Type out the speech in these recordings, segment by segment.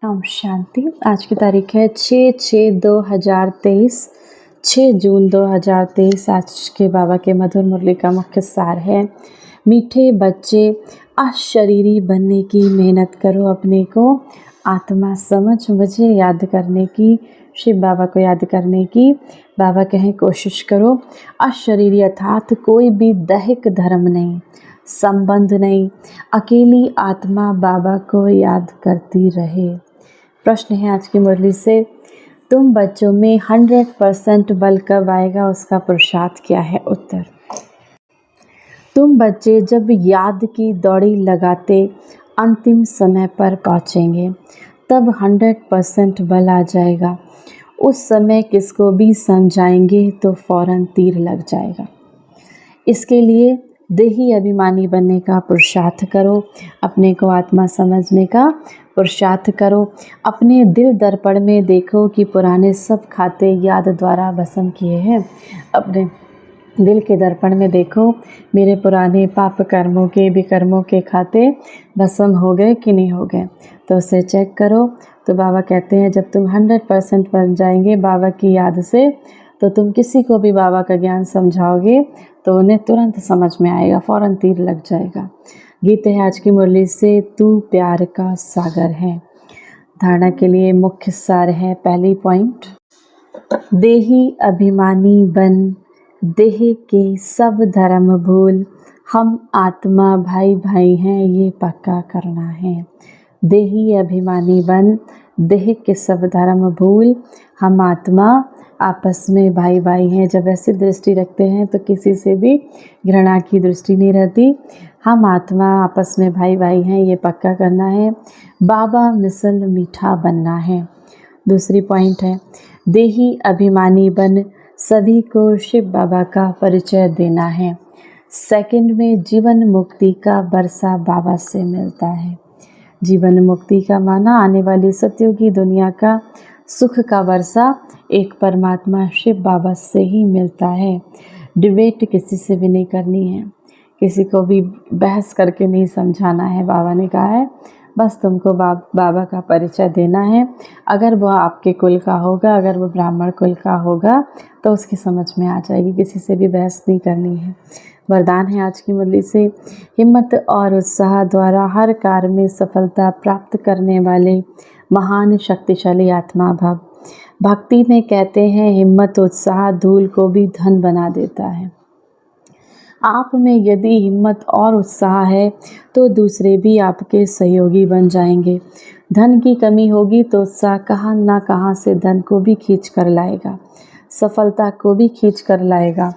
ओम शांति। आज की तारीख है 6/6/2023, 6 जून 2023। आज के बाबा के मधुर मुरली का मुख्य सार है, मीठे बच्चे अशरीरी बनने की मेहनत करो, अपने को आत्मा समझ मुझे याद करने की, शिव बाबा को याद करने की। बाबा कहें कोशिश करो। अशरीरी अर्थात कोई भी दैहिक धर्म नहीं, संबंध नहीं, अकेली आत्मा बाबा को याद करती रहे। प्रश्न है आज की मुरली से, तुम बच्चों में 100% बल कब आएगा, उसका पुरुषार्थ क्या है? उत्तर, तुम बच्चे जब याद की दौड़ी लगाते अंतिम समय पर पहुँचेंगे तब 100% बल आ जाएगा। उस समय किसको भी समझाएंगे तो फौरन तीर लग जाएगा। इसके लिए देही अभिमानी बनने का पुरुषार्थ करो, अपने को आत्मा समझने का पुरुषार्थ करो। अपने दिल दर्पण में देखो कि पुराने सब खाते याद द्वारा भस्म किए हैं। अपने दिल के दर्पण में देखो, मेरे पुराने पाप कर्मों के विकर्मों के खाते भस्म हो गए कि नहीं हो गए, तो उसे चेक करो। तो बाबा कहते हैं जब तुम 100% बन जाएंगे बाबा की याद से, तो तुम किसी को भी बाबा का ज्ञान समझाओगे तो उन्हें तुरंत समझ में आएगा, फ़ौरन तीर लग जाएगा। गीत है आज की मुरली से, तू प्यार का सागर है। धारणा के लिए मुख्य सार है, पहली पॉइंट, देही अभिमानी बन, देह के सब धर्म भूल, हम आत्मा भाई भाई हैं, ये पक्का करना है। देही अभिमानी बन, देह के सब धर्म भूल, हम आत्मा आपस में भाई भाई हैं। जब ऐसी दृष्टि रखते हैं तो किसी से भी घृणा की दृष्टि नहीं रहती। हम आत्मा आपस में भाई भाई हैं, ये पक्का करना है। बाबा मिसल मीठा बनना है। दूसरी पॉइंट है, देही अभिमानी बन, सभी को शिव बाबा का परिचय देना है। सेकंड में, जीवन मुक्ति का बरसा बाबा से मिलता है। जीवन मुक्ति का माना आने वाली सतयुगी दुनिया का सुख का वर्षा एक परमात्मा शिव बाबा से ही मिलता है। डिबेट किसी से भी नहीं करनी है, किसी को भी बहस करके नहीं समझाना है। बाबा ने कहा है बस तुमको बाबा का परिचय देना है। अगर वो आपके कुल का होगा, अगर वो ब्राह्मण कुल का होगा तो उसकी समझ में आ जाएगी, किसी से भी बहस नहीं करनी है। वरदान है आज की मुरली से, हिम्मत और उत्साह द्वारा हर कार्य में सफलता प्राप्त करने वाले महान शक्तिशाली आत्मा भव। भक्ति में कहते हैं हिम्मत उत्साह धूल को भी धन बना देता है। आप में यदि हिम्मत और उत्साह है तो दूसरे भी आपके सहयोगी बन जाएंगे। धन की कमी होगी तो उत्साह कहाँ ना कहाँ से धन को भी खींच कर लाएगा, सफलता को भी खींच कर लाएगा।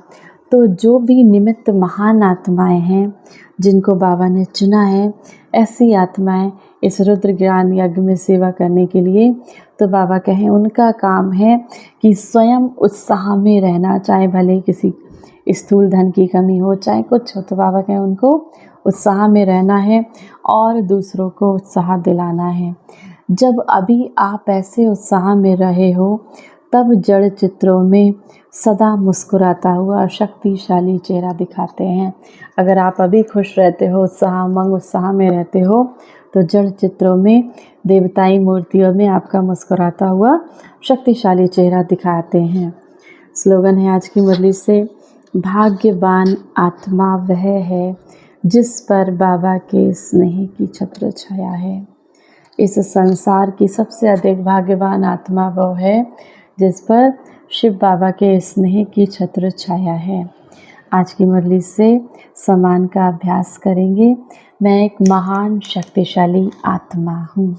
तो जो भी निमित्त महान आत्माएं हैं जिनको बाबा ने चुना है, ऐसी आत्माएं इस रुद्र ज्ञान यज्ञ में सेवा करने के लिए, तो बाबा कहें उनका काम है कि स्वयं उत्साह में रहना, चाहे भले किसी स्थूल धन की कमी हो चाहे कुछ हो, तो बाबा कहें उनको उत्साह में रहना है और दूसरों को उत्साह दिलाना है। जब अभी आप ऐसे उत्साह में रहे हो तब जड़ चित्रों में सदा मुस्कुराता हुआ शक्तिशाली चेहरा दिखाते हैं। अगर आप अभी खुश रहते हो, उत्साह उमंग उत्साह में रहते हो, तो जड़ चित्रों में देवताई मूर्तियों में आपका मुस्कुराता हुआ शक्तिशाली चेहरा दिखाते हैं। स्लोगन है आज की मुरली से, भाग्यवान आत्मा वह है जिस पर बाबा के स्नेह की छत्र छाया है। इस संसार की सबसे अधिक भाग्यवान आत्मा वो है जिस पर शिव बाबा के स्नेह की छत्र छाया है। आज की मुरली से सम्मान का अभ्यास करेंगे। मैं एक महान शक्तिशाली आत्मा हूँ।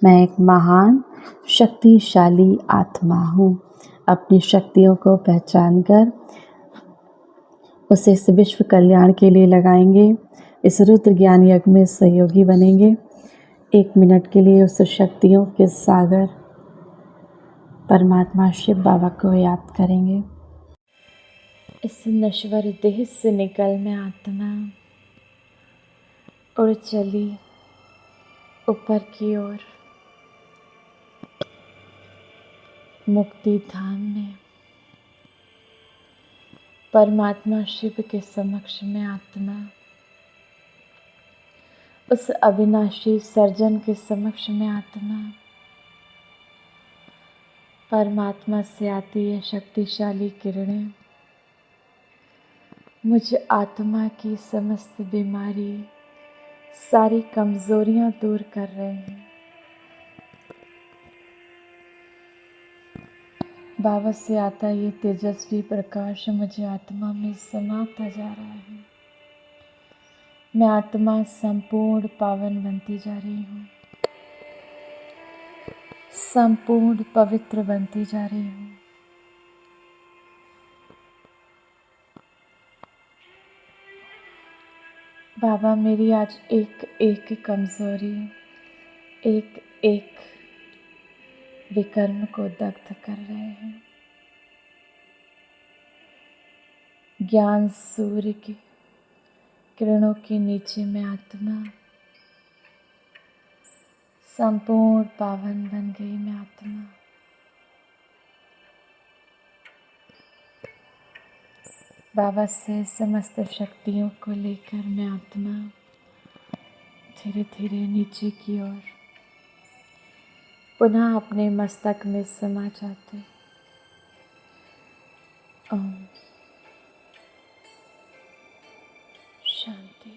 मैं एक महान शक्तिशाली आत्मा हूँ। अपनी शक्तियों को पहचान कर उसे इस विश्व कल्याण के लिए लगाएंगे। इस रुद्र ज्ञान यज्ञ में सहयोगी बनेंगे। 1 मिनट के लिए उस शक्तियों के सागर परमात्मा शिव बाबा को याद करेंगे। इस नश्वर देह से निकल मैं आत्मा उड़ चली ऊपर की ओर, मुक्ति धाम में। परमात्मा शिव के समक्ष में आत्मा उस अविनाशी सर्जन के समक्ष में आत्मा परमात्मा से आती है शक्तिशाली किरणें मुझ आत्मा की समस्त बीमारी, सारी कमजोरियां दूर कर रहे हैं। बाबा से आता ये तेजस्वी प्रकाश मुझे आत्मा में समाता जा रहा है। मैं आत्मा संपूर्ण पावन बनती जा रही हूँ, संपूर्ण पवित्र बनती जा रही हूँ। बाबा मेरी आज एक एक कमजोरी, एक एक विकर्म को दग्ध कर रहे हैं। ज्ञान सूर्य की किरणों के नीचे मैं आत्मा संपूर्ण पावन बन गई। मैं आत्मा बाबा से समस्त शक्तियों को लेकर मैं आत्मा धीरे धीरे नीचे की ओर पुनः अपने मस्तक में समा जाते। ओम शांति।